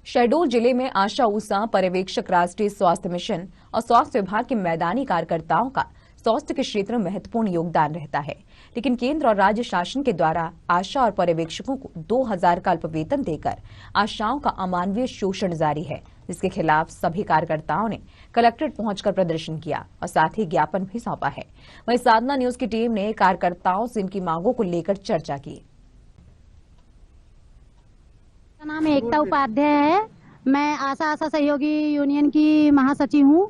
शहडोल जिले में आशा ऊषा पर्यवेक्षक राष्ट्रीय स्वास्थ्य मिशन और स्वास्थ्य विभाग के मैदानी कार्यकर्ताओं का स्वास्थ्य के क्षेत्र में महत्वपूर्ण योगदान रहता है, लेकिन केंद्र और राज्य शासन के द्वारा आशा और पर्यवेक्षकों को 2000 का अल्प वेतन देकर आशाओं का अमानवीय शोषण जारी है, जिसके खिलाफ सभी कार्यकर्ताओं ने कलेक्ट्रेट पहुंचकर प्रदर्शन किया और साथ ही ज्ञापन भी सौंपा है। वहीं साधना न्यूज की टीम ने कार्यकर्ताओं से इनकी मांगों को लेकर चर्चा की। मेरा नाम एकता उपाध्याय है। मैं आशा सहयोगी यूनियन की महासचिव हूँ।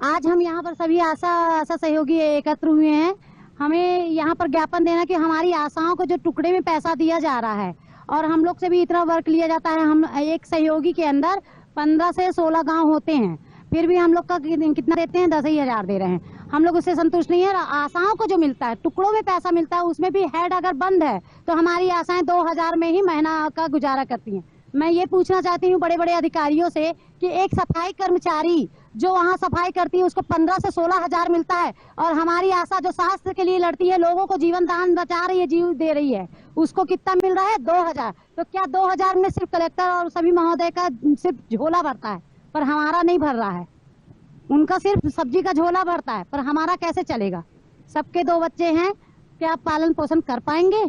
आज हम यहाँ पर सभी आशा सहयोगी एकत्र हुए हैं। हमें यहाँ पर ज्ञापन देना कि हमारी आशाओं को जो टुकड़े में पैसा दिया जा रहा है और हम लोग से भी इतना वर्क लिया जाता है। हम एक सहयोगी के अंदर 15 से 16 गांव होते हैं, फिर भी हम लोग का कितना देते हैं, 10,000 दे रहे हैं। हम लोग उससे संतुष्ट नहीं है। आशाओं को जो मिलता है, टुकड़ों में पैसा मिलता है, उसमें भी हेड अगर बंद है तो हमारी आशाएं 2000 में ही महीना का गुजारा करती हैं। मैं ये पूछना चाहती हूँ बड़े बड़े अधिकारियों से कि एक सफाई कर्मचारी जो वहाँ सफाई करती है उसको 15 से 16,000 मिलता है, और हमारी आशा जो स्वास्थ्य के लिए लड़ती है, लोगों को जीवन दान बचा रही है, जीव दे रही है, उसको कितना मिल रहा है? 2000। तो क्या 2000 में सिर्फ कलेक्टर और सभी महोदय का सिर्फ झोला भरता है, पर हमारा नहीं भर रहा है? उनका सिर्फ सब्जी का झोला भरता है, पर हमारा कैसे चलेगा? सबके 2 बच्चे हैं, क्या आप पालन पोषण कर पाएंगे?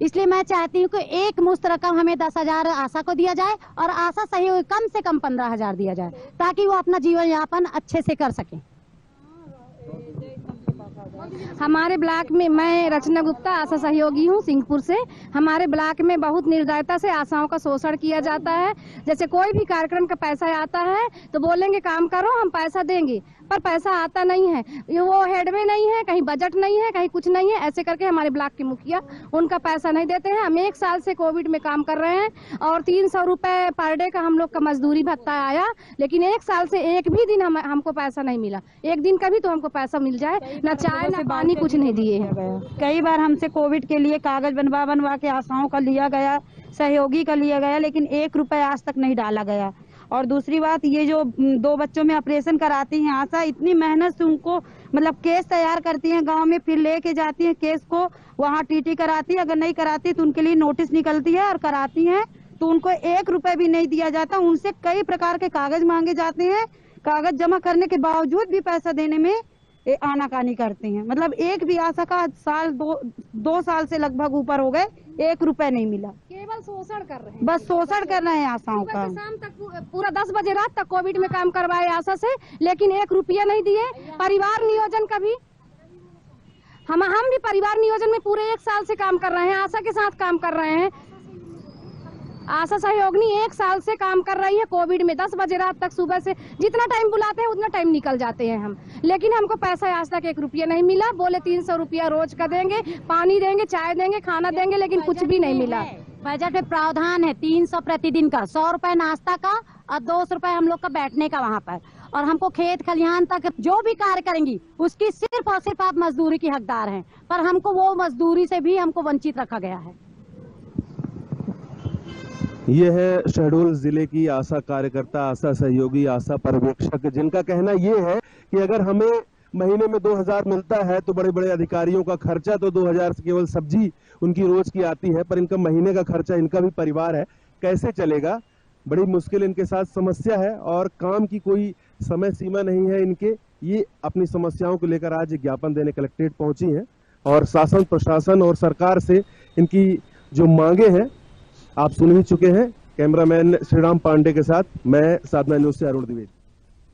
इसलिए मैं चाहती हूँ कि एक मुश्त रकम हमें 10,000 आशा को दिया जाए और आशा सहयोगी कम से कम 15,000 दिया जाए, ताकि वो अपना जीवन यापन अच्छे से कर सकें। हमारे ब्लॉक में, मैं रचना गुप्ता आशा सहयोगी हूँ सिंहपुर से। हमारे ब्लॉक में बहुत निर्दयता से आशाओं का शोषण किया जाता है। जैसे कोई भी कार्यक्रम का पैसा आता है तो बोलेंगे काम करो, हम पैसा देंगे, पर पैसा आता नहीं है। वो हेड में नहीं है, कहीं बजट नहीं है, कहीं कुछ नहीं है। ऐसे करके हमारे ब्लॉक के मुखिया उनका पैसा नहीं देते हैं। हम 1 साल से कोविड में काम कर रहे हैं और 300 रुपए पर डे का हम लोग का मजदूरी भत्ता आया, लेकिन 1 साल से एक भी दिन हमको पैसा नहीं मिला। एक दिन का भी तो हमको पैसा मिल जाए, न चाय न पानी कुछ नहीं दिए हैं। कई बार हमसे कोविड के लिए कागज बनवा के आशाओं का लिया गया, सहयोगी का लिया गया, लेकिन 1 रुपया आज तक नहीं डाला गया। और दूसरी बात, ये जो 2 बच्चों में ऑपरेशन कराती हैं आशा, इतनी मेहनत से उनको मतलब केस तैयार करती हैं गांव में, फिर लेके जाती हैं केस को, वहाँ टीटी कराती है। अगर नहीं कराती तो उनके लिए नोटिस निकलती है, और कराती हैं तो उनको 1 रुपया भी नहीं दिया जाता। उनसे कई प्रकार के कागज मांगे जाते हैं, कागज जमा करने के बावजूद भी पैसा देने में आनाकानी करते हैं। मतलब एक भी आशा का साल 2 साल से लगभग ऊपर हो गए, 1 रुपया नहीं मिला। केवल शोषण कर रहे हैं, बस शोषण कर रहे हैं आशाओं का। शाम तक पूरा 10 बजे रात तक कोविड में काम करवाए आशा से, लेकिन 1 रुपया नहीं दिए। परिवार नियोजन का भी हम भी परिवार नियोजन में पूरे 1 साल से काम कर रहे हैं, आशा के साथ काम कर रहे हैं। आशा सहयोगिनी 1 साल से काम कर रही है कोविड में। 10 बजे रात तक, सुबह से जितना टाइम बुलाते हैं उतना टाइम निकल जाते हैं हम, लेकिन हमको पैसा आज तक 1 रुपया नहीं मिला। बोले 300 रुपया रोज का देंगे, पानी देंगे, चाय देंगे, खाना देंगे, लेकिन कुछ भी नहीं मिला। बजट में प्रावधान है 300 प्रतिदिन का, 100 रुपए नाश्ता का और 200 रुपए हम लोग का बैठने का वहाँ पर। और हमको खेत खलिहान तक जो भी कार्य करेंगी उसकी सिर्फ और सिर्फ आप मजदूरी की हकदार हैं, पर हमको वो मजदूरी से भी हमको वंचित रखा गया है। ये है शहडोल जिले की आशा कार्यकर्ता, आशा सहयोगी, आशा पर्यवेक्षक, जिनका कहना ये है कि अगर हमें महीने में 2000 मिलता है तो बड़े बड़े अधिकारियों का खर्चा तो 2000 से केवल सब्जी उनकी रोज की आती है, पर इनका महीने का खर्चा, इनका भी परिवार है, कैसे चलेगा? बड़ी मुश्किल इनके साथ समस्या है और काम की कोई समय सीमा नहीं है इनके। ये अपनी समस्याओं को लेकर आज ज्ञापन देने कलेक्ट्रेट पहुंची हैं और शासन प्रशासन और सरकार से इनकी जो मांगे हैं आप सुन ही चुके हैं। कैमरामैन श्रीराम पांडे के साथ मैं साधना न्यूज से अरुण द्विवेदी।